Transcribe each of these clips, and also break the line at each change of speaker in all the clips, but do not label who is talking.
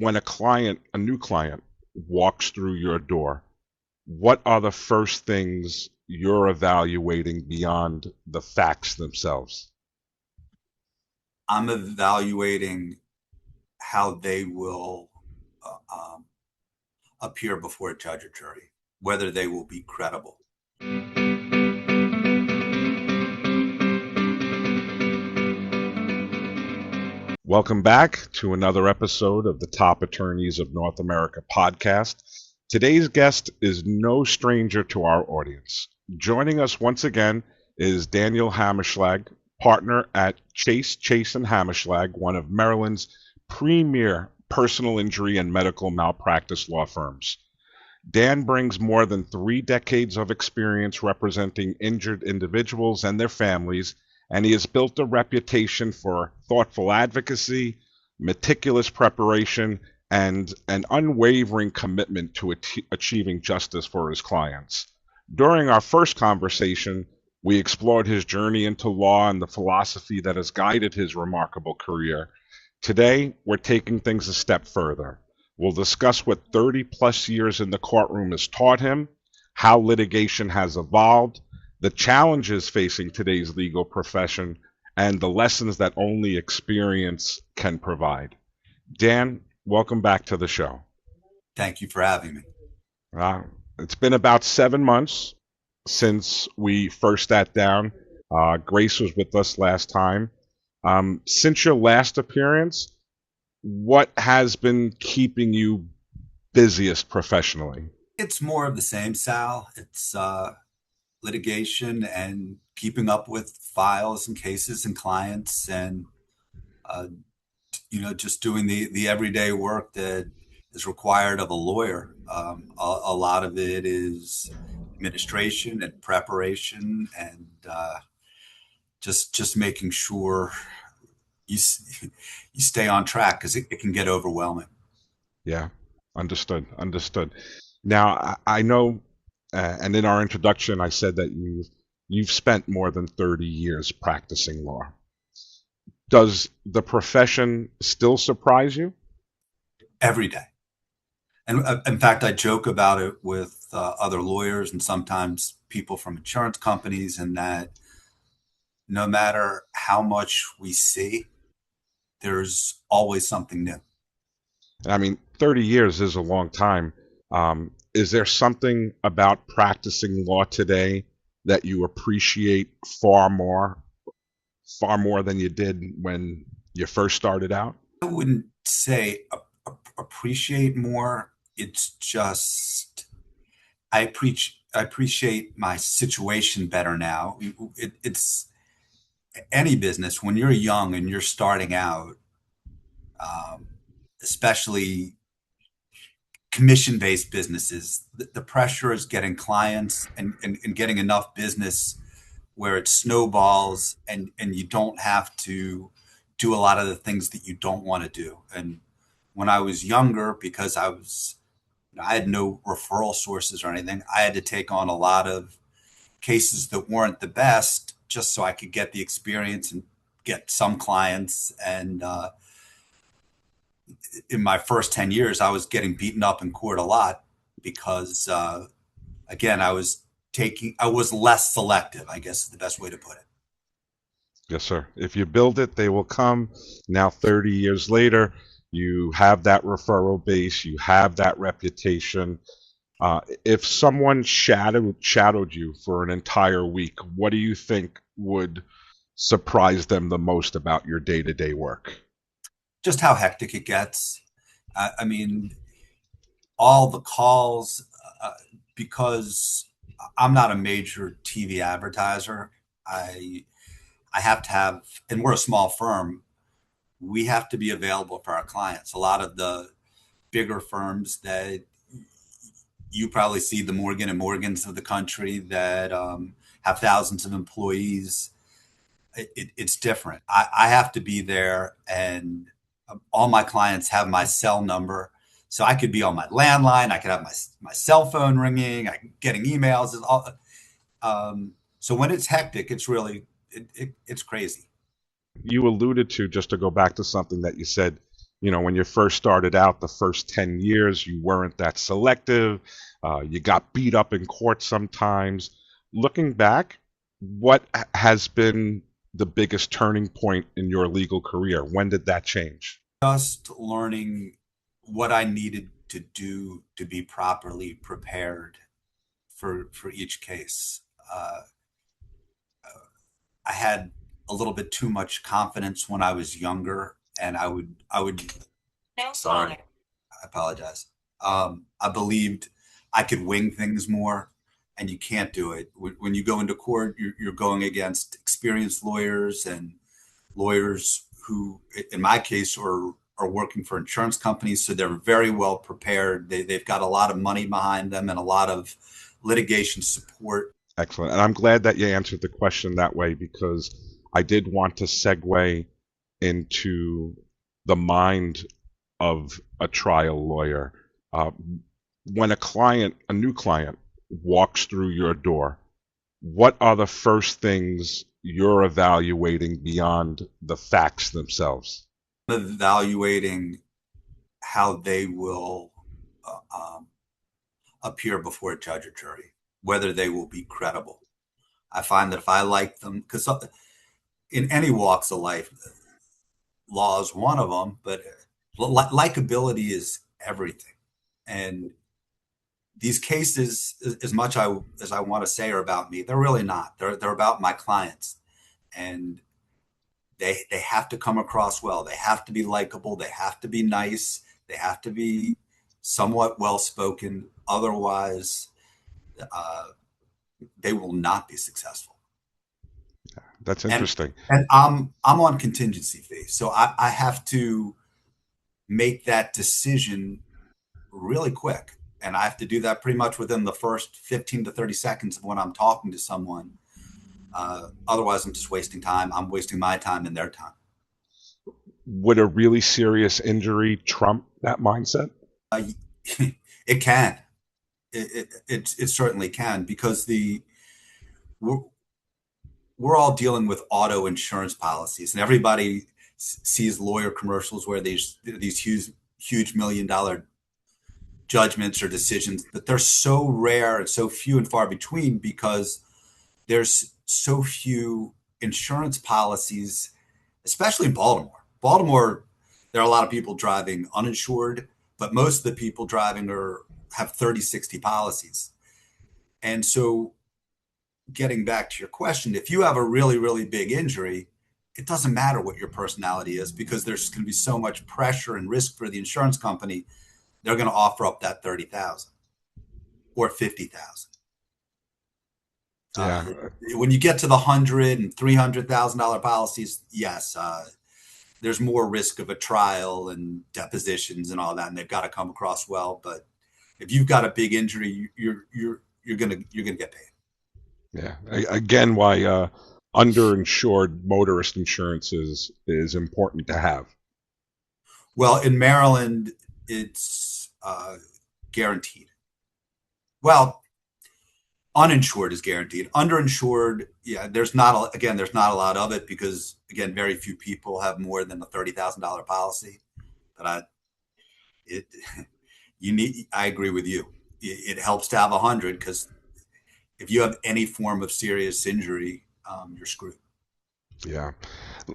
when a new client walks through your door, what are the first things you're evaluating beyond the facts themselves?
I'm evaluating how they will uh, um, appear before a judge or jury, whether they will be credible.
Welcome back to another episode of the Top Attorneys of North America podcast. Today's guest is no stranger to our audience. Joining us once again is Daniel Hammerschlag, partner at Chase and Hammerschlag, one of Maryland's premier personal injury and medical malpractice law firms. Dan brings more than 3 decades of experience representing injured individuals and their families, and he has built a reputation for thoughtful advocacy, meticulous preparation, and an unwavering commitment to achieving justice for his clients. During our first conversation, we explored his journey into law and the philosophy that has guided his remarkable career. Today, we're taking things a step further. We'll discuss what 30 plus years in the courtroom has taught him, how litigation has evolved, the challenges facing today's legal profession, and the lessons that only experience can provide. Dan, welcome back to the show.
Thank you for having me.
Uh, it's been about 7 months since we first sat down. Grace was with us last time. Since your last appearance, what has been keeping you busiest professionally?
It's more of the same, Sal. It's litigation and keeping up with files and cases and clients and, uh, just doing the everyday work that is required of a lawyer. A lot of it is administration and preparation and just making sure you you stay on track because it can get overwhelming.
Yeah, understood. Now, I know, and in our introduction, I said that you've spent more than 30 years practicing law. Does the profession still surprise you?
Every day. And in fact, I joke about it with other lawyers and sometimes people from insurance companies, and that no matter how much we see, there's always something new.
I mean, 30 years is a long time. Is there something about practicing law today that you appreciate far more than you did when you first started out?
I wouldn't say appreciate more. It's just I appreciate my situation better now. It's any business when you're young and you're starting out, um, especially commission-based businesses. The pressure is getting clients and getting enough business where it snowballs and you don't have to do a lot of the things that you don't want to do. And when I was younger, because I had no referral sources or anything, I had to take on a lot of cases that weren't the best just so I could get the experience and get some clients. And in my first 10 years, I was getting beaten up in court a lot because, again, I was less selective, I guess is the best way to put it.
Yes, sir. If you build it, they will come. Now, 30 years later, you have that referral base, you have that reputation. If someone shadowed you for an entire week, what do you think would surprise them the most about your day-to-day work?
Just how hectic it gets. I mean, all the calls, uh, because I'm not a major TV advertiser. I I have to have, and we're a small firm. We have to be available for our clients. A lot of the bigger firms that you probably see, the Morgan and Morgans of the country that have thousands of employees, it's different. I have to be there, and all my clients have my cell number. So I could be on my landline. I could have my cell phone ringing. I getting emails. So when it's hectic, it's really it's crazy.
You alluded to, just to go back to something that you said, when you first started out, the first 10 years, you weren't that selective. You got beat up in court sometimes. Looking back, what has been the biggest turning point in your legal career? When did that change?
Just learning what I needed to do to be properly prepared for each case. I had a little bit too much confidence when I was younger, and I would. No, sorry, I apologize. I believed I could wing things more, and you can't do it. When you go into court, you're going against experienced lawyers and lawyers who, in my case, are working for insurance companies, so they're very well prepared. They've got a lot of money behind them and a lot of litigation support.
Excellent. And I'm glad that you answered the question that way because I did want to segue into the mind of a trial lawyer. Uh, when a new client, walks through your door, what are the first things you're evaluating beyond the facts themselves?
Evaluating how they will uh, um, appear before a judge or jury, whether they will be credible. I find that if I like them, because in any walks of life, law is one of them, but likability is everything. And these cases, as much as I want to say are about me, they're really not. They're about my clients, and they have to come across well. They have to be likable. They have to be nice. They have to be somewhat well spoken. Otherwise, uh, they will not be successful.
That's
And
interesting.
I'm on contingency fee, so I have to make that decision really quick, and I have to do that pretty much within the first 15 to 30 seconds of when I'm talking to someone. Otherwise, I'm just wasting time. I'm wasting my time and their time.
Would a really serious injury trump that mindset?
Uh, it can. It certainly can because we're, we're all dealing with auto insurance policies, and everybody sees lawyer commercials where these huge $1 million judgments or decisions, but they're so rare and so few and far between because there's so few insurance policies, especially in Baltimore. Baltimore, there are a lot of people driving uninsured, but most of the people driving have 30, 60 policies. And so getting back to your question, if you have a really, really big injury, it doesn't matter what your personality is because there's going to be so much pressure and risk for the insurance company. They're going to offer up that 30,000 or 50,000.
Yeah,
When you get to the $100,000 and $300,000 policies, yes, there's more risk of a trial and depositions and all that, and they've got to come across well. But if you've got a big injury, you're gonna get paid.
yeah. Again, why underinsured motorist insurance is important to have.
Well, in Maryland, it's guaranteed. Well, uninsured is guaranteed. Underinsured, yeah, there's not a lot of it because again, very few people have more than a $30,000 policy. But it, I agree with you. It helps to have 100 because if you have any form of serious injury, you're screwed.
Yeah.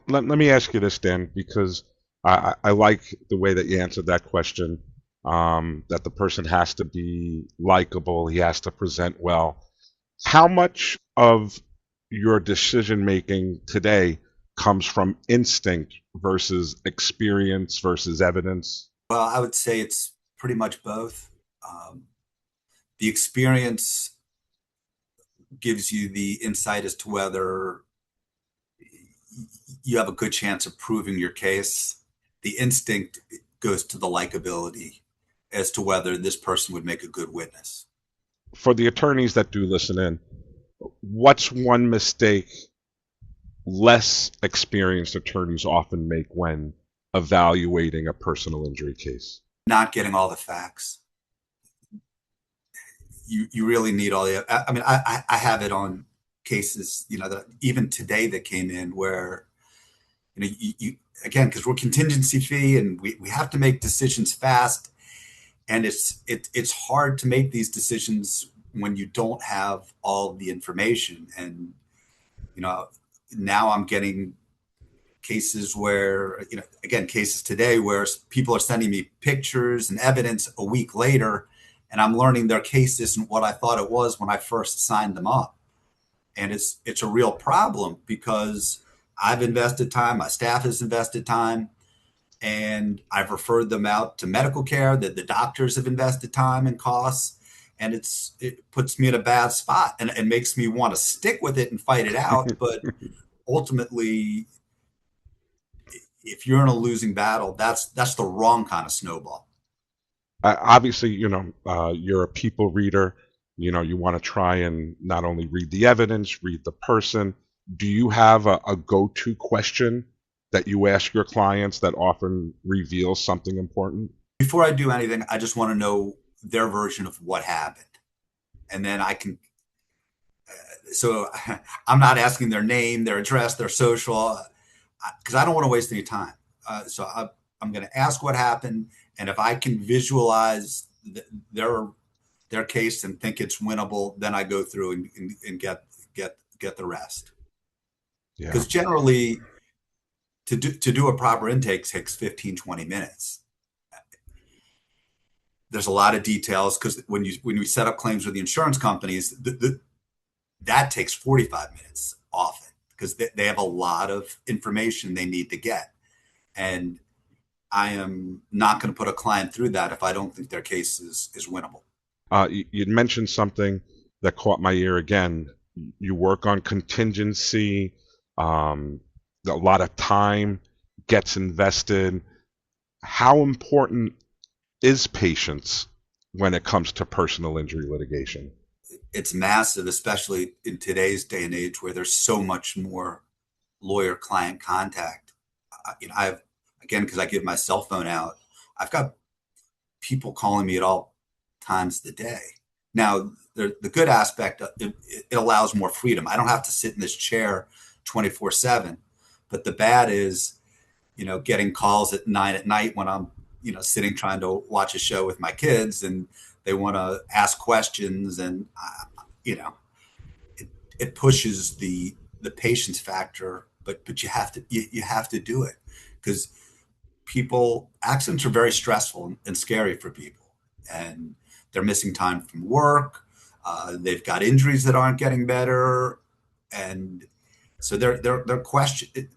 Let me ask you this, Dan, because I like the way that you answered that question. That the person has to be likable, he has to present well. How much of your decision making today comes from instinct versus experience versus evidence?
Well, I would say it's pretty much both. Um, the experience gives you the insight as to whether you have a good chance of proving your case. The instinct goes to the likability as to whether this person would make a good witness.
For the attorneys that do listen in, what's one mistake less experienced attorneys often make when evaluating a personal injury case?
Not getting all the facts. You really need all the. I mean, I have it on cases, that even today that came in where again, because we're contingency fee and we have to make decisions fast. And it's hard to make these decisions when you don't have all the information. And, you know, now I'm getting cases where, again, cases today where people are sending me pictures and evidence a week later, and I'm learning their case isn't what I thought it was when I first signed them up. And it's a real problem because I've invested time, my staff has invested time, and I've referred them out to medical care that the doctors have invested time and costs. And it puts me in a bad spot and makes me want to stick with it and fight it out. But ultimately, if you're in a losing battle, that's the wrong kind of snowball.
Obviously, you're a people reader. You want to try and not only read the evidence, read the person. Do you have a go-to question that you ask your clients that often reveals something important?
Before I do anything, I just want to know their version of what happened. And then I can, so I'm not asking their name, their address, their social, because I don't want to waste any time. I'm going to ask what happened. And if I can visualize their case and think it's winnable, then I go through and get the rest.
Yeah.
Because generally, to do a proper intake takes 15, 20 minutes. There's a lot of details because when we set up claims with the insurance companies, that takes 45 minutes often because they have a lot of information they need to get. And I am not going to put a client through that if I don't think their case is winnable.
You'd mentioned something that caught my ear again. You work on contingency. A lot of time gets invested. How important is patience when it comes to personal injury litigation?
It's massive, especially in today's day and age where there's so much more lawyer-client contact. I've, again, because I give my cell phone out, I've got people calling me at all times of the day. Now, the good aspect, it allows more freedom. I don't have to sit in this chair 24/7. But the bad is, getting calls at 9 at night when I'm, sitting trying to watch a show with my kids and they want to ask questions. And, it pushes the patience factor, but you have to do it because accidents are very stressful and scary for people. And they're missing time from work. They've got injuries that aren't getting better. And so they're question,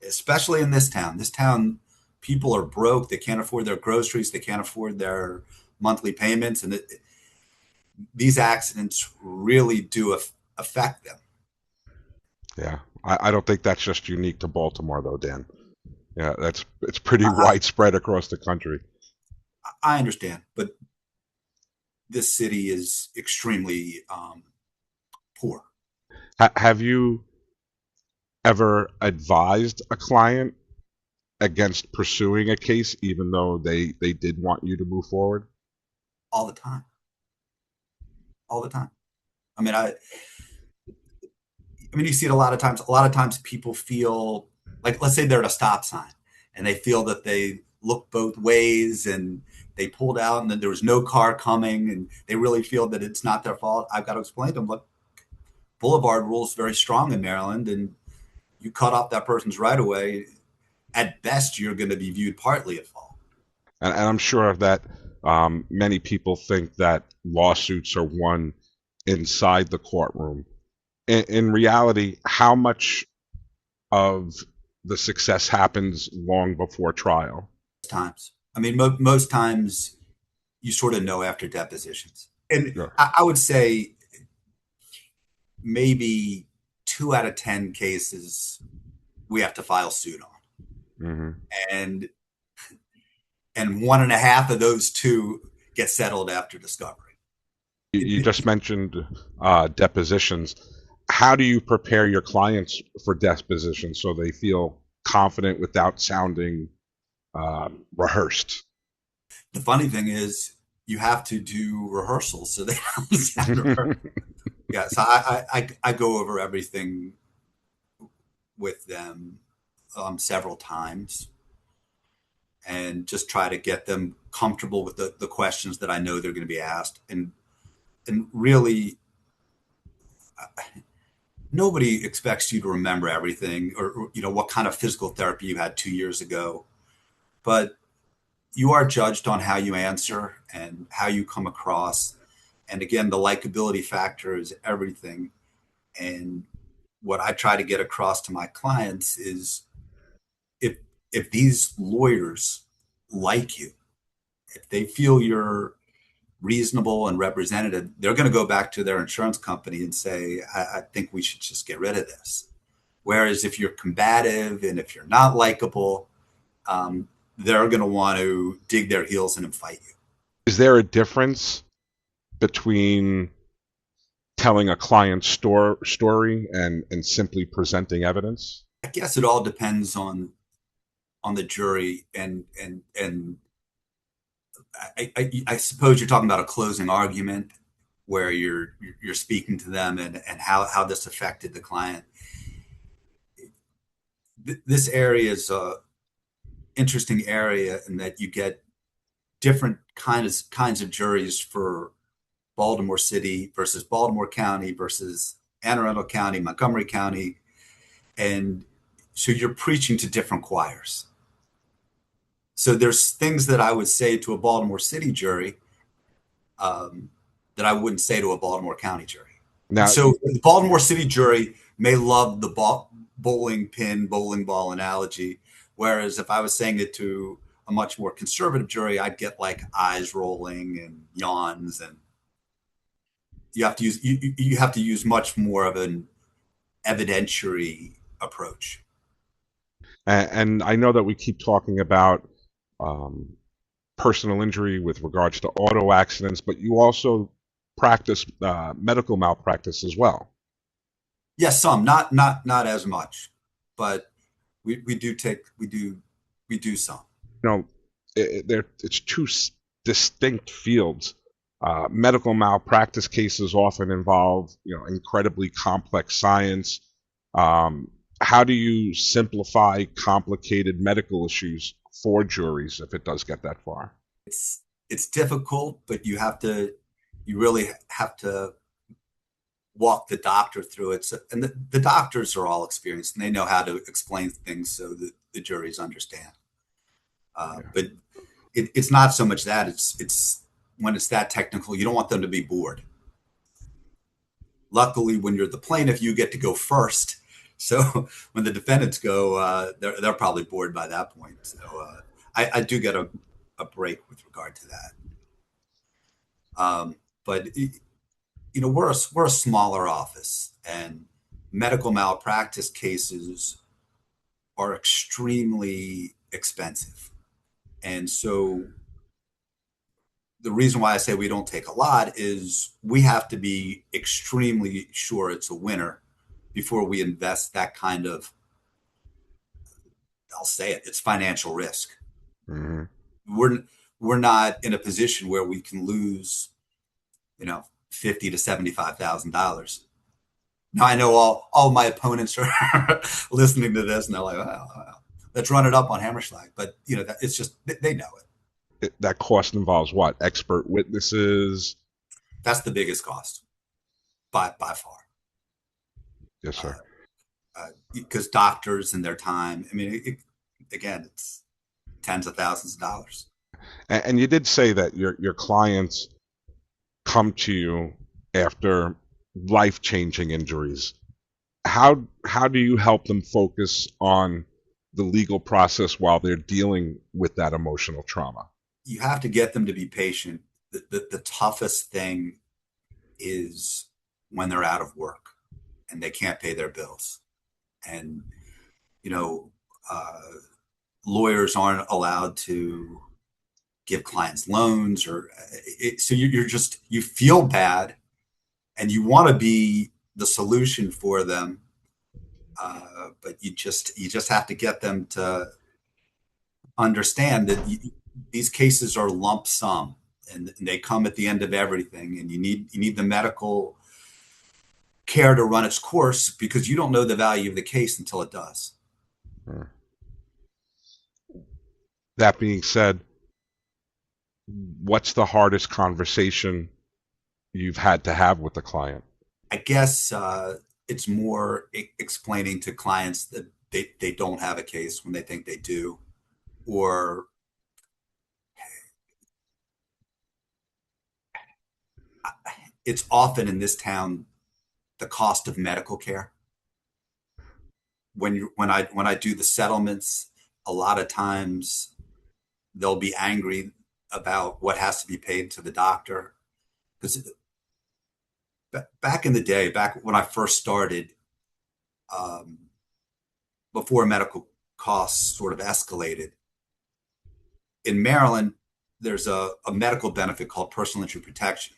especially in this town. This town, people are broke. They can't afford their groceries. They can't afford their monthly payments, and these accidents really do affect them.
Yeah, I don't think that's just unique to Baltimore, though, Dan. Yeah, it's pretty widespread across the country.
I understand, but this city is extremely poor.
Have you ever advised a client against pursuing a case even though they did want you to move forward?
All the time. All the time. I mean, you see it a lot of times. A lot of times people feel like, let's say they're at a stop sign and they feel that they look both ways and they pulled out and then there was no car coming and they really feel that it's not their fault. I've got to explain to them, look, Boulevard rule is very strong in Maryland, and you cut off that person's right of way, at best, you're going to be viewed partly at fault.
And I'm sure that many people think that lawsuits are won inside the courtroom. In reality, how much of the success happens long before trial?
Times. I mean, most times you sort of know after depositions. And
Yeah.
I would say maybe 2 out of 10 cases we have to file suit on.
Mm-hmm.
And 1.5 of those 2 get settled after discovery.
You just mentioned depositions. How do you prepare your clients for depositions so they feel confident without sounding rehearsed?
The funny thing is you have to do rehearsals so they don't sound rehearsed. Yeah, so I go over everything with them. several times and just try to get them comfortable with the questions that I know they're going to be asked. And really, nobody expects you to remember everything or what kind of physical therapy you had 2 years ago, but you are judged on how you answer and how you come across. And again, the likability factor is everything. And what I try to get across to my clients is if if these lawyers like you, if they feel you're reasonable and representative, they're going to go back to their insurance company and say, I think we should just get rid of this. Whereas if you're combative and if you're not likable, they're going to want to dig their heels in and fight you.
Is there a difference between telling a client's story and simply presenting evidence?
I guess it all depends on the jury and I suppose you're talking about a closing argument where you're speaking to them and how this affected the client. This area is a interesting area in that you get different kinds of juries for Baltimore City versus Baltimore County versus Anne Arundel County, Montgomery County, and so you're preaching to different choirs. So there's things that I would say to a Baltimore City jury that I wouldn't say to a Baltimore County jury.
Now,
so the Baltimore City jury may love the bowling ball analogy, whereas if I was saying it to a much more conservative jury, I'd get like eyes rolling and yawns, and you have to use much more of an evidentiary approach.
and I know that we keep talking about personal injury with regards to auto accidents, but you also practice medical malpractice as well.
Yes, some, not as much, but we do some.
It's two distinct fields. Medical malpractice cases often involve, incredibly complex science. How do you simplify complicated medical issues for juries if it does get that far?
It's difficult, but you really have to walk the doctor through it. So, and the doctors are all experienced and they know how to explain things so that the juries understand. But it's not so much that it's when it's that technical, you don't want them to be bored. Luckily, when you're the plaintiff, you get to go first. So when the defendants go, they're probably bored by that point. So I do get a break with regard to that. But we're a smaller office, and medical malpractice cases are extremely expensive. And so the reason why I say we don't take a lot is we have to be extremely sure it's a winner before we invest that kind of, I'll say it's financial risk.
Mm-hmm.
We're not in a position where we can lose, $50,000 to $75,000. Now I know all my opponents are listening to this and they're like, well, let's run it up on Hammerschlag. But it's just they know it.
That cost involves what? Expert witnesses?
That's the biggest cost by far.
Yes, sir.
Because doctors and their time, it's tens of thousands of dollars.
And you did say that your clients come to you after life-changing injuries. How do you help them focus on the legal process while they're dealing with that emotional trauma?
You have to get them to be patient. The toughest thing is when they're out of work and they can't pay their bills. And, lawyers aren't allowed to give clients loans so you feel bad and you want to be the solution for them. But you just have to get them to understand that these cases are lump sum and they come at the end of everything. And you need the medical care to run its course because you don't know the value of the case until it does.
That being said, what's the hardest conversation you've had to have with the client?
I guess it's more explaining to clients that they don't have a case when they think they do, or it's often in this town the cost of medical care. When I do the settlements, a lot of times they'll be angry about what has to be paid to the doctor. Because back in the day, back when I first started, um, before medical costs sort of escalated, in Maryland, there's a medical benefit called personal injury protection,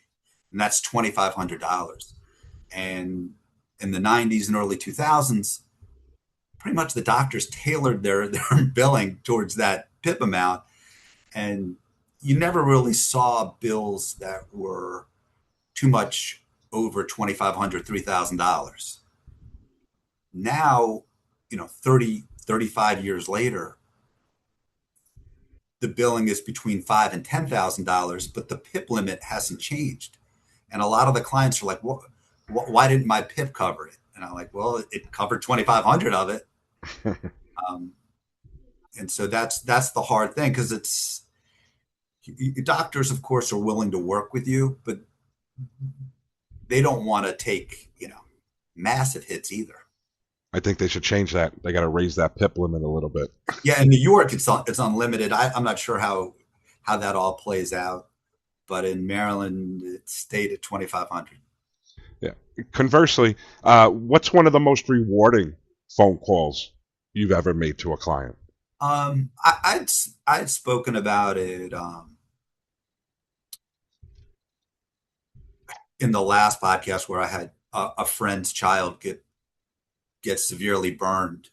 and that's $2,500. And in the 90s and early 2000s, pretty much the doctors tailored their billing towards that PIP amount. And you never really saw bills that were too much over $2,500, $3,000. Now, 35 years later, the billing is between $5,000 and $10,000, but the PIP limit hasn't changed. And a lot of the clients are like, why didn't my PIP cover it? And I'm like, well, it covered 2,500 of it. Um, and so that's the hard thing, because it's doctors, of course, are willing to work with you, but they don't want to take massive hits either.
I think they should change that. They got to raise that PIP limit a little bit.
Yeah, in New York, it's unlimited. I'm not sure how that all plays out, but in Maryland, it stayed at 2,500.
Yeah. Conversely, what's one of the most rewarding phone calls you've ever made to a client?
I'd spoken about it in the last podcast where I had a friend's child get severely burned,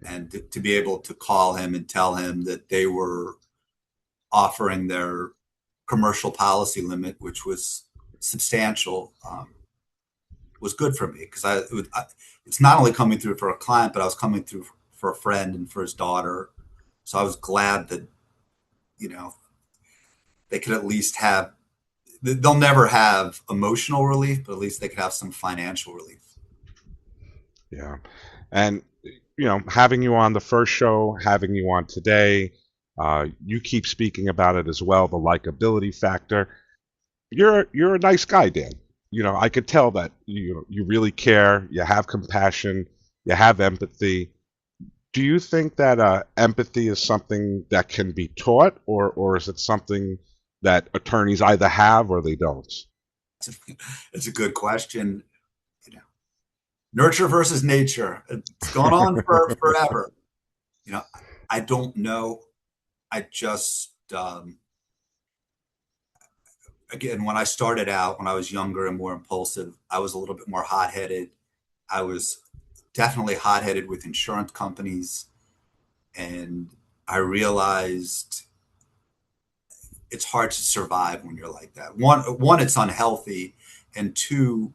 and to be able to call him and tell him that they were offering their commercial policy limit, which was substantial, was good for me, because it's not only coming through for a client, but I was coming through for a friend and for his daughter. So I was glad that they could at least have. They'll never have emotional relief, but at least they could have some financial relief.
Yeah. And, having you on the first show, having you on today, you keep speaking about it as well, the likability factor. You're a nice guy, Dan. I could tell that you really care, you have compassion, you have empathy. Do you think that empathy is something that can be taught, or is it something that attorneys either have or they don't?
It's a good question. Nurture versus nature. It's gone on for forever. I don't know. I just again, when I started out, when I was younger and more impulsive, I was a little bit more hot-headed. I was definitely hot-headed with insurance companies, and I realized it's hard to survive when you're like that. One, it's unhealthy, and two,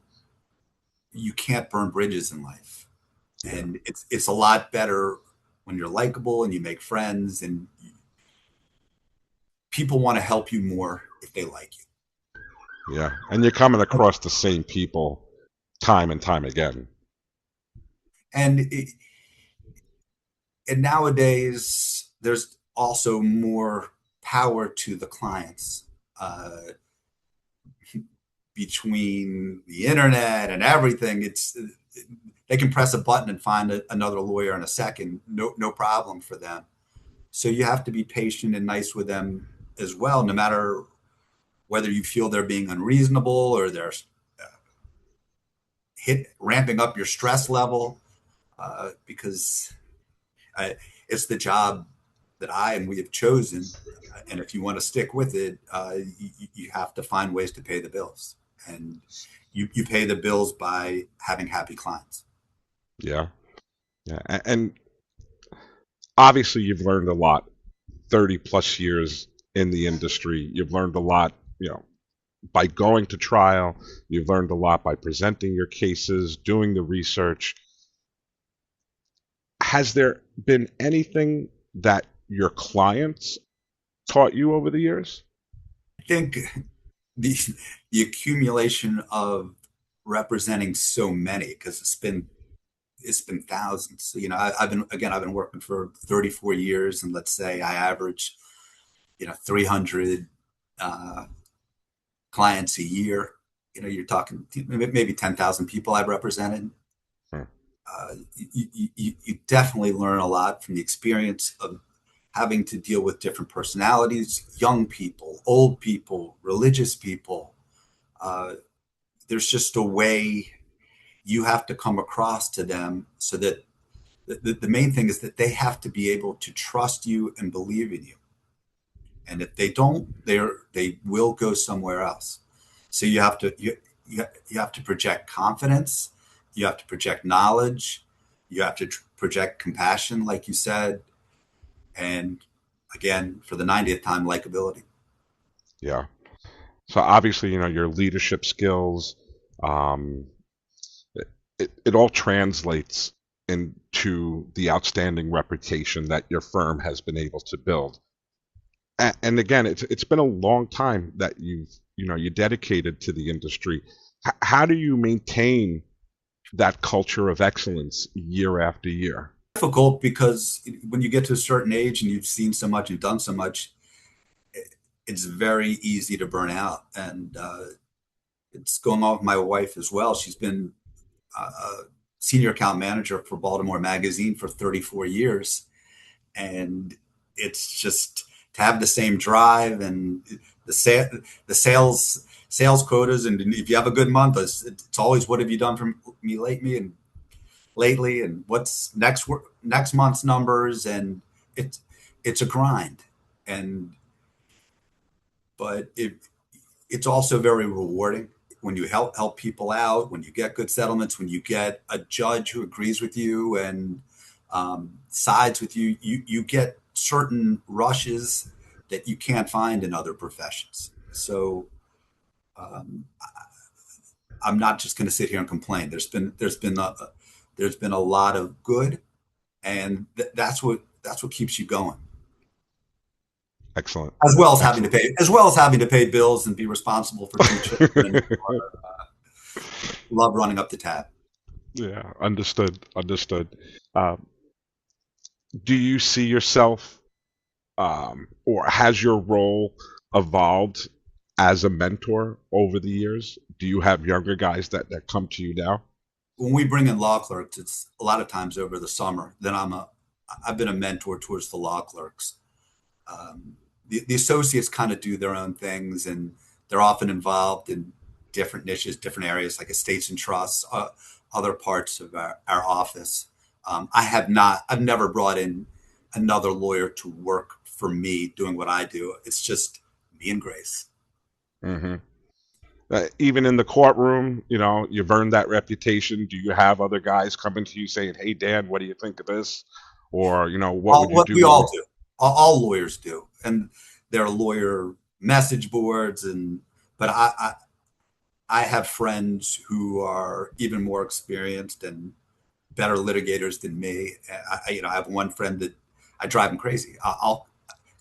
you can't burn bridges in life.
Yeah.
And it's a lot better when you're likable and you make friends, and people want to help you more if they like you.
Yeah. And you're coming across the same people time and time again.
And and nowadays there's also more power to the clients, between the internet and everything. They can press a button and find another lawyer in a second. No problem for them. So you have to be patient and nice with them as well, no matter whether you feel they're being unreasonable or they're ramping up your stress level, because it's the job that I and we have chosen. And if you want to stick with it, you have to find ways to pay the bills. And you pay the bills by having happy clients.
Yeah. Yeah. And obviously, you've learned a lot, 30 plus years in the industry. You've learned a lot, by going to trial. You've learned a lot by presenting your cases, doing the research. Has there been anything that your clients taught you over the years?
I think the the accumulation of representing so many, because it's been thousands. I've been working for 34 years, and let's say I average 300 uh, clients a year. You're talking maybe 10,000 people I've represented.
Hmm.
You definitely learn a lot from the experience of having to deal with different personalities, young people, old people, religious people. Uh, there's just a way you have to come across to them, so that the main thing is that they have to be able to trust you and believe in you. And if they don't, they will go somewhere else. So you have to project confidence, you have to project knowledge, you have to project compassion, like you said, and again, for the 90th time, likability.
Yeah. So obviously, your leadership skills, um, it all translates into the outstanding reputation that your firm has been able to build. And again, it's been a long time that you dedicated to the industry. How do you maintain that culture of excellence year after year?
Difficult, because when you get to a certain age and you've seen so much, you've done so much, it's very easy to burn out. And it's going on with my wife as well. She's been a senior account manager for Baltimore Magazine for 34 years. And it's just to have the same drive and the the sales quotas. And if you have a good month, it's always, what have you done for me lately, and what's next month's numbers. And it's a grind. And but it's also very rewarding when you help people out, when you get good settlements, when you get a judge who agrees with you and sides with you. You get certain rushes that you can't find in other professions. So um, I'm not just going to sit here and complain. There's been a lot of good, and that's what keeps you going,
Excellent.
as well as
Excellent.
having to pay bills and be responsible for two children. Love running up the tab.
Yeah, understood. Understood. Um, do you see yourself, or has your role evolved as a mentor over the years? Do you have younger guys that come to you now?
When we bring in law clerks, it's a lot of times over the summer. Then I've been a mentor towards the law clerks. The associates kind of do their own things, and they're often involved in different niches, different areas like estates and trusts, other parts of our office. I've never brought in another lawyer to work for me doing what I do. It's just me and Grace.
Hmm. Even in the courtroom, you've earned that reputation. Do you have other guys coming to you saying, "Hey, Dan, what do you think of this?" Or, what would you
What
do
we
when
all
you?
do, all lawyers do, and there are lawyer message boards. And but I have friends who are even more experienced and better litigators than me. I have one friend that I drive him crazy. I'll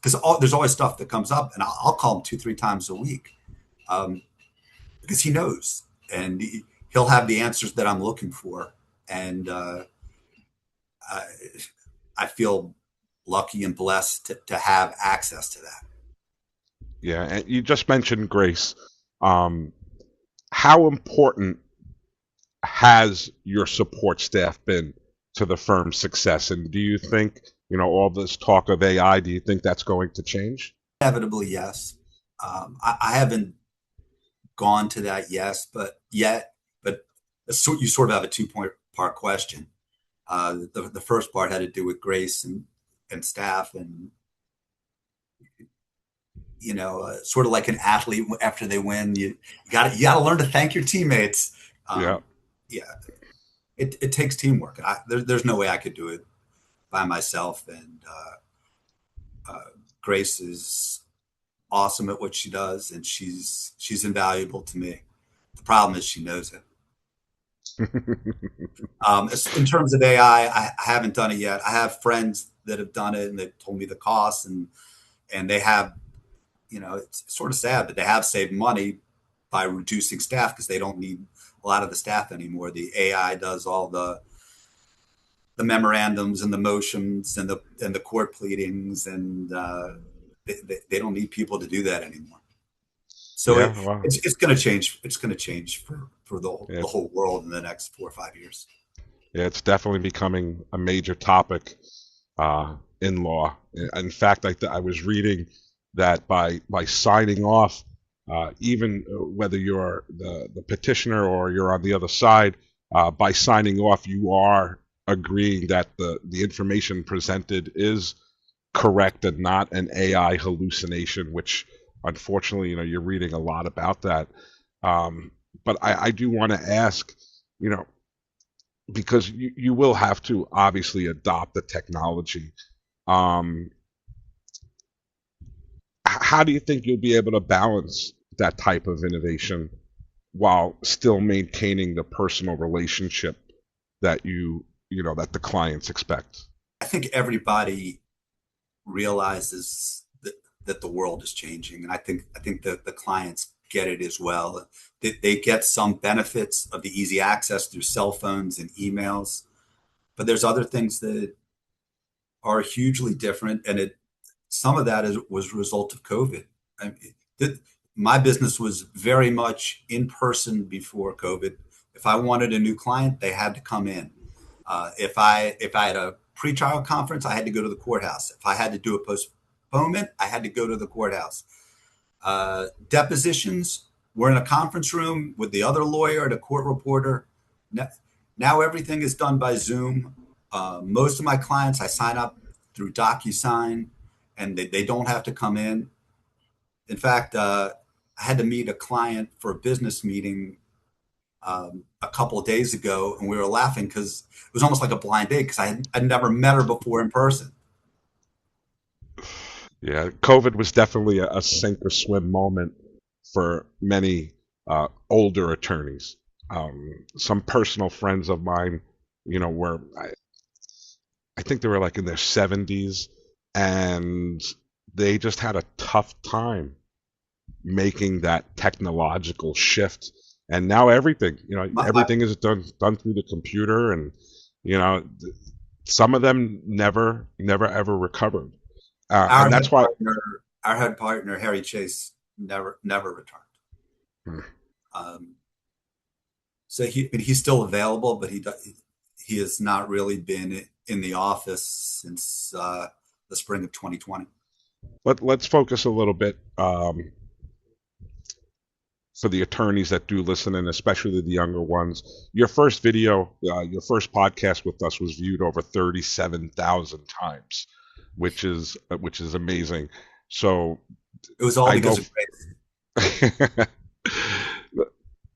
because there's always stuff that comes up, and I'll call him 2 3 times a week, um, because he knows, and he'll have the answers that I'm looking for. And I, I feel lucky and blessed to have access to that.
Yeah, and you just mentioned Grace. Um, how important has your support staff been to the firm's success? And do you think, all this talk of AI, do you think that's going to change?
Inevitably, yes. I haven't gone to that yet, but you sort of have a two part question. The first part had to do with Grace and staff, and sort of like an athlete after they win, you got to learn to thank your teammates.
Yeah.
Yeah, it takes teamwork. There's no way I could do it by myself. And Grace is awesome at what she does, and she's invaluable to me. The problem is she knows it. In terms of AI, I haven't done it yet. I have friends that have done it, and they've told me the costs, and and they have, it's sort of sad, but they have saved money by reducing staff because they don't need a lot of the staff anymore. The AI does all the memorandums and the motions and the court pleadings, and they don't need people to do that anymore. So
Yeah, well,
it's going to change. It's going to change for the
it's
whole world in the next 4 or 5 years.
yeah, it's definitely becoming a major topic in law. In fact, I was reading that by signing off, even whether you're the petitioner or you're on the other side, by signing off, you are agreeing that the information presented is correct and not an AI hallucination, which unfortunately, you're reading a lot about that. But I do want to ask, you know, because you will have to obviously adopt the technology. Um, how do you think you'll be able to balance that type of innovation while still maintaining the personal relationship that that the clients expect?
I think everybody realizes that the world is changing, and I think that the clients get it as well. They get some benefits of the easy access through cell phones and emails, but there's other things that are hugely different, and it some of that was a result of COVID. I mean, my business was very much in person before COVID. If I wanted a new client, they had to come in. If I had a pretrial conference, I had to go to the courthouse. If I had to do a postponement, I had to go to the courthouse. Depositions, we're in a conference room with the other lawyer and a court reporter. Now everything is done by Zoom. Most of my clients, I sign up through DocuSign, and they don't have to come in. In fact, I had to meet a client for a business meeting a couple of days ago, and we were laughing because it was almost like a blind date because I'd never met her before in person.
Yeah, COVID was definitely a sink or swim moment for many older attorneys. Some personal friends of mine, were I think they were like in their 70s, and they just had a tough time making that technological shift. And now everything,
My, my,
everything is done through the computer, and you know, some of them never ever recovered,
our
and that's
head
why.
partner, our head partner Harry Chase never returned.
Hmm.
Um, so he's still available, but he has not really been in the office since the spring of 2020.
Let's focus a little bit for the attorneys that do listen, and especially the younger ones. Your first video, your first podcast with us was viewed over 37,000 times, which is amazing. So
It was all
I
because
know.
of Grace.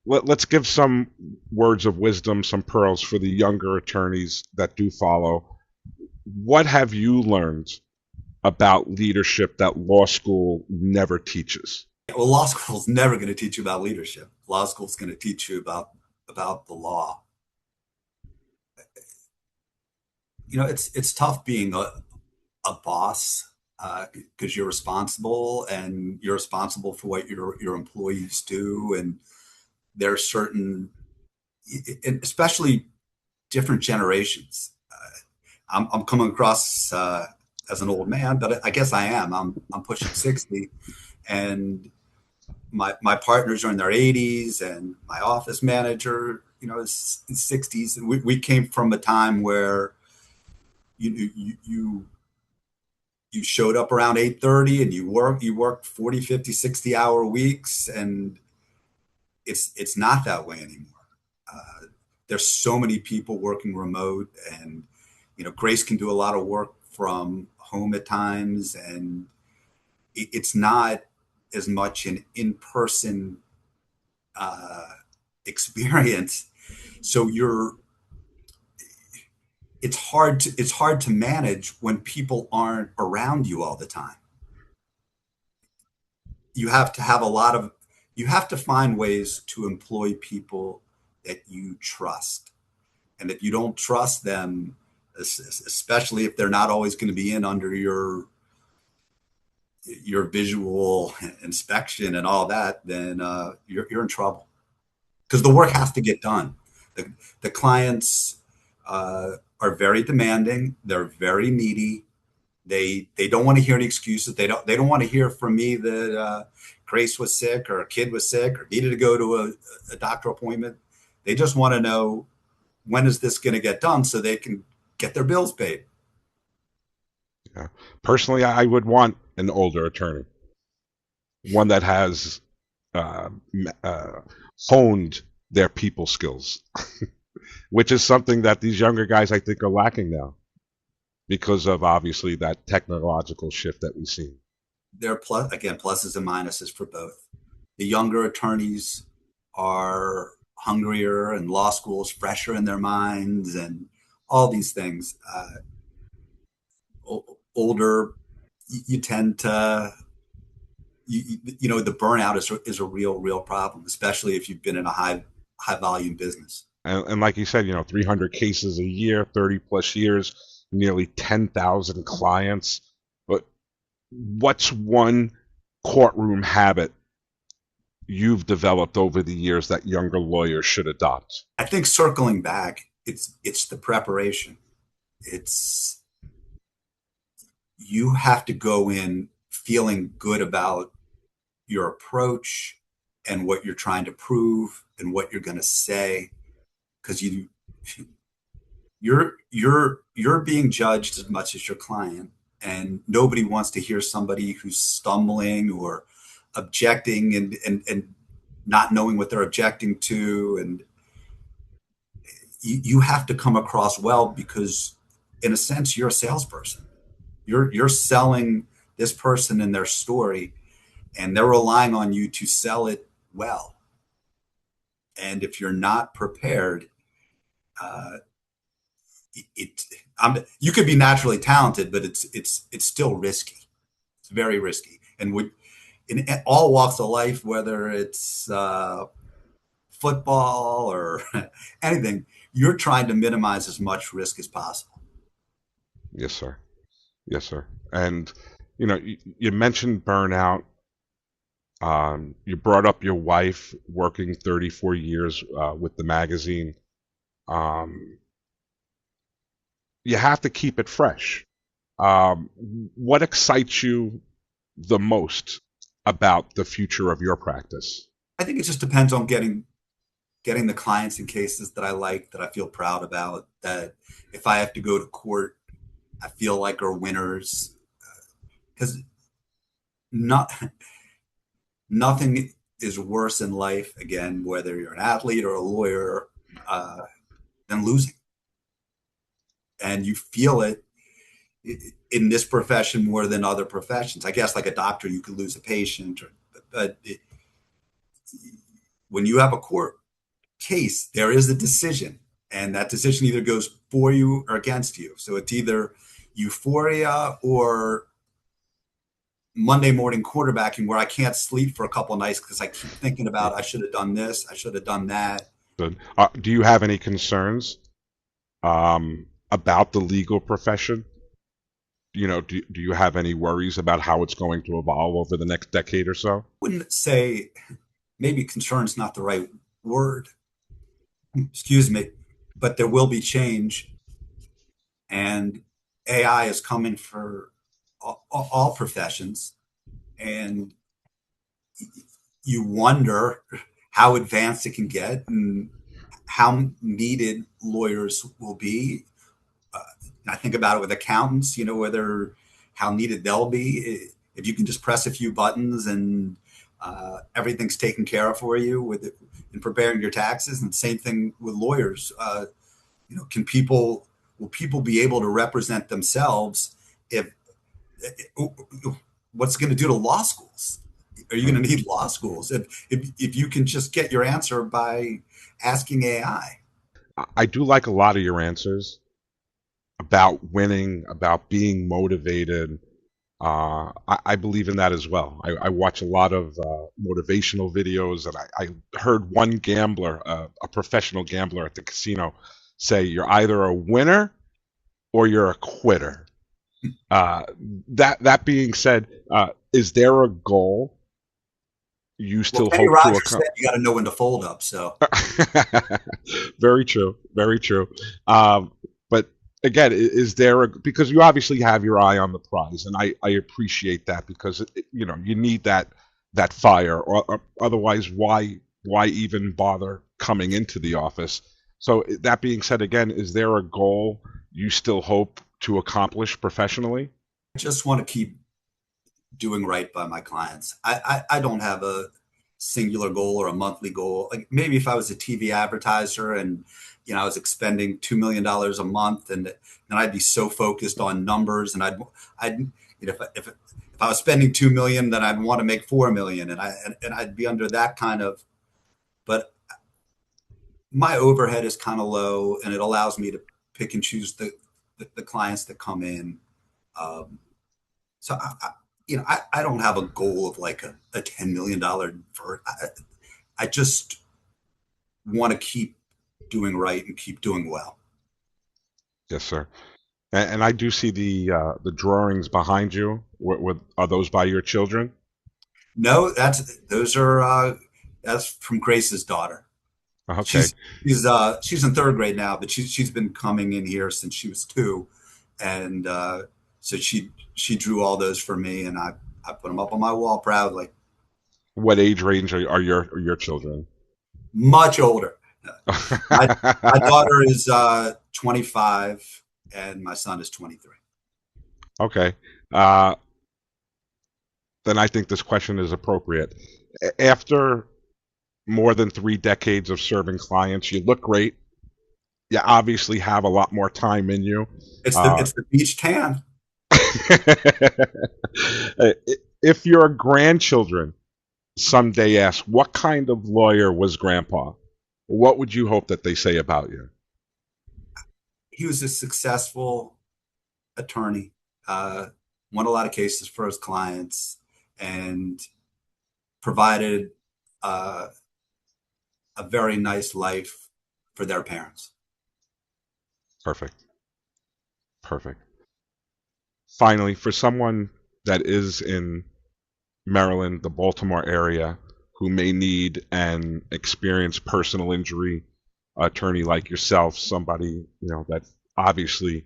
Let's give some words of wisdom, some pearls for the younger attorneys that do follow. What have you learned about leadership that law school never teaches?
Well, law school is never going to teach you about leadership. Law school is going to teach you about the law. It's tough being a boss because you're responsible, and you're responsible for what your employees do, and there are certain, and especially different generations. I'm coming across as an old man, but I guess I am. I'm pushing 60, and my partners are in their 80s, and my office manager, is in 60s, and we came from a time where you showed up around 8:30 and you worked 40, 50, 60 hour weeks, and it's not that way anymore. There's so many people working remote, and Grace can do a lot of work from home at times, and it's not as much an in-person experience. So it's hard to manage when people aren't around you all the time. You have to have a lot of you have to find ways to employ people that you trust. And if you don't trust them, especially if they're not always going to be in under your your visual inspection and all that, then you're in trouble because the work has to get done. The clients are very demanding. They're very needy. They don't want to hear any excuses. They don't want to hear from me that Grace was sick or a kid was sick or needed to go to a doctor appointment. They just want to know when is this going to get done so they can get their bills paid.
Yeah. Personally, I would want an older attorney, one that has uh, uh, honed their people skills, which is something that these younger guys I think are lacking now because of obviously that technological shift that we've seen.
There are pluses and minuses for both. The younger attorneys are hungrier and law school is fresher in their minds and all these things. Older, you tend to the burnout is a real problem, especially if you've been in a high volume business.
And like you said, 300 cases a year, 30 plus years, nearly 10,000 clients. But what's one courtroom habit you've developed over the years that younger lawyers should adopt?
I think circling back, it's the preparation. It's You have to go in feeling good about your approach and what you're trying to prove and what you're going to say because you're being judged as much as your client, and nobody wants to hear somebody who's stumbling or objecting and not knowing what they're objecting to. And you have to come across well because in a sense you're a salesperson. You're selling this person and their story, and they're relying on you to sell it well. And if you're not prepared, uh, it you could be naturally talented, but it's still risky. It's very risky, and would in all walks of life, whether it's football or anything, you're trying to minimize as much risk as possible.
Yes, sir. Yes, sir. And you mentioned burnout. You brought up your wife working 34 years with the magazine. Um, you have to keep it fresh. Um, what excites you the most about the future of your practice?
I think it just depends on getting the clients and cases that I like, that I feel proud about, that if I have to go to court, I feel like are winners. Because not nothing is worse in life, again, whether you're an athlete or a lawyer, uh, than losing. And you feel it in this profession more than other professions. I guess like a doctor, you could lose a patient, but when you have a court case, there is a decision, and that decision either goes for you or against you. So it's either euphoria or Monday morning quarterbacking where I can't sleep for a couple of nights because I keep thinking about I should have done this, I should have done that.
Good. Do you have any concerns about the legal profession? Do you have any worries about how it's going to evolve over the next decade or so?
Wouldn't say, maybe concern's not the right word, excuse me, but there will be change, and AI is coming for all professions, and you wonder how advanced it can get and how needed lawyers will be. Uh, I think about it with accountants, whether how needed they'll be. If you can just press a few buttons and everything's taken care of for you with it, in preparing your taxes, and same thing with lawyers. Can people will people be able to represent themselves if what's going to do to law schools? Are you going to need law schools if you can just get your answer by asking AI?
I do like a lot of your answers about winning, about being motivated. I believe in that as well. I watch a lot of motivational videos, and I heard one gambler, a professional gambler at the casino, say, "You're either a winner or you're a quitter." Uh, that being said, is there a goal you
Well,
still
Kenny
hope to
Rogers said
accomplish?
you got to know when to fold up. So
Very true. Very true. But again, is there because you obviously have your eye on the prize, and I appreciate that because you need that fire, or otherwise, why even bother coming into the office? So that being said, again, is there a goal you still hope to accomplish professionally?
I just want to keep doing right by my clients. I don't have a singular goal or a monthly goal. Like maybe if I was a TV advertiser and I was expending $2 million a month, and then I'd be so focused on numbers, and I'd if I was spending 2 million, then I'd want to make 4 million, and I'd be under that kind of. But my overhead is kind of low, and it allows me to pick and choose the clients that come in. Um, So I don't have a goal of like a $10 million. I just want to keep doing right and keep doing well.
Yes, sir. And I do see the drawings behind you. Are those by your children?
No, those are that's from Grace's daughter.
Okay.
She's in third grade now, but she's been coming in here since she was 2, and so she drew all those for me, and I put them up on my wall proudly.
What age range are your children?
Much older. My daughter is 25, and my son is 23.
Okay. Then I think this question is appropriate. After more than 3 decades of serving clients, you look great. You obviously have a lot more time in you. Uh,
It's the beach tan.
if your grandchildren someday ask, what kind of lawyer was Grandpa? What would you hope that they say about you?
He was a successful attorney, uh, won a lot of cases for his clients, and provided uh, a very nice life for their parents.
Perfect. Perfect. Finally, for someone that is in Maryland, the Baltimore area, who may need an experienced personal injury attorney like yourself, somebody that obviously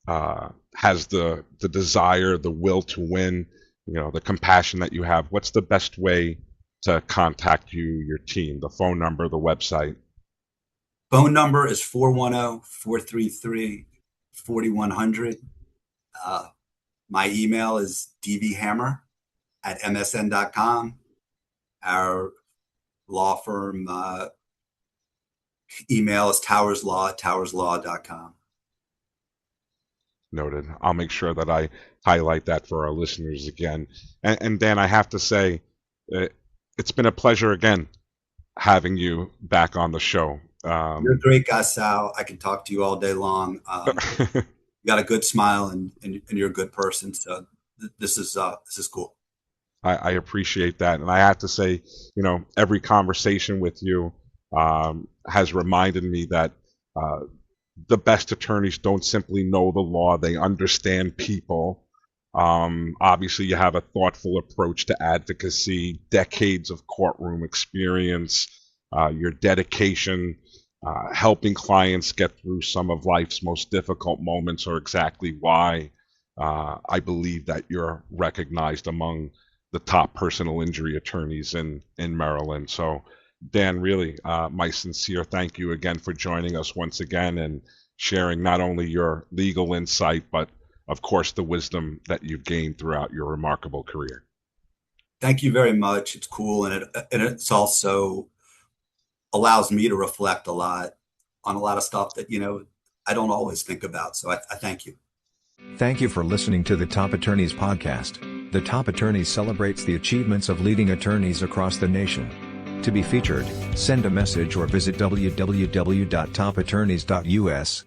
has the desire, the will to win, the compassion that you have. What's the best way to contact you, your team? The phone number, the website.
Phone number is 410-433-4100. My email is dvhammer@msn.com. Our law firm email is towerslaw@towerslaw.com.
Noted. I'll make sure that I highlight that for our listeners again. And Dan, I have to say, uh, it's been a pleasure again having you back on the show.
You're a great guy, Sal. I can talk to you all day long. You got a good smile, and you're a good person. So this is cool.
I appreciate that. And I have to say, every conversation with you has reminded me that uh, the best attorneys don't simply know the law, they understand people. Obviously, you have a thoughtful approach to advocacy, decades of courtroom experience, your dedication, helping clients get through some of life's most difficult moments are exactly why I believe that you're recognized among the top personal injury attorneys in Maryland. So, Dan, really, my sincere thank you again for joining us once again and sharing not only your legal insight, but of course the wisdom that you've gained throughout your remarkable career.
Thank you very much. It's cool, and it's also allows me to reflect a lot on a lot of stuff that I don't always think about. So I thank you.
Thank you for listening to the Top Attorneys podcast. The Top Attorneys celebrates the achievements of leading attorneys across the nation. To be featured, send a message or visit www.topattorneys.us.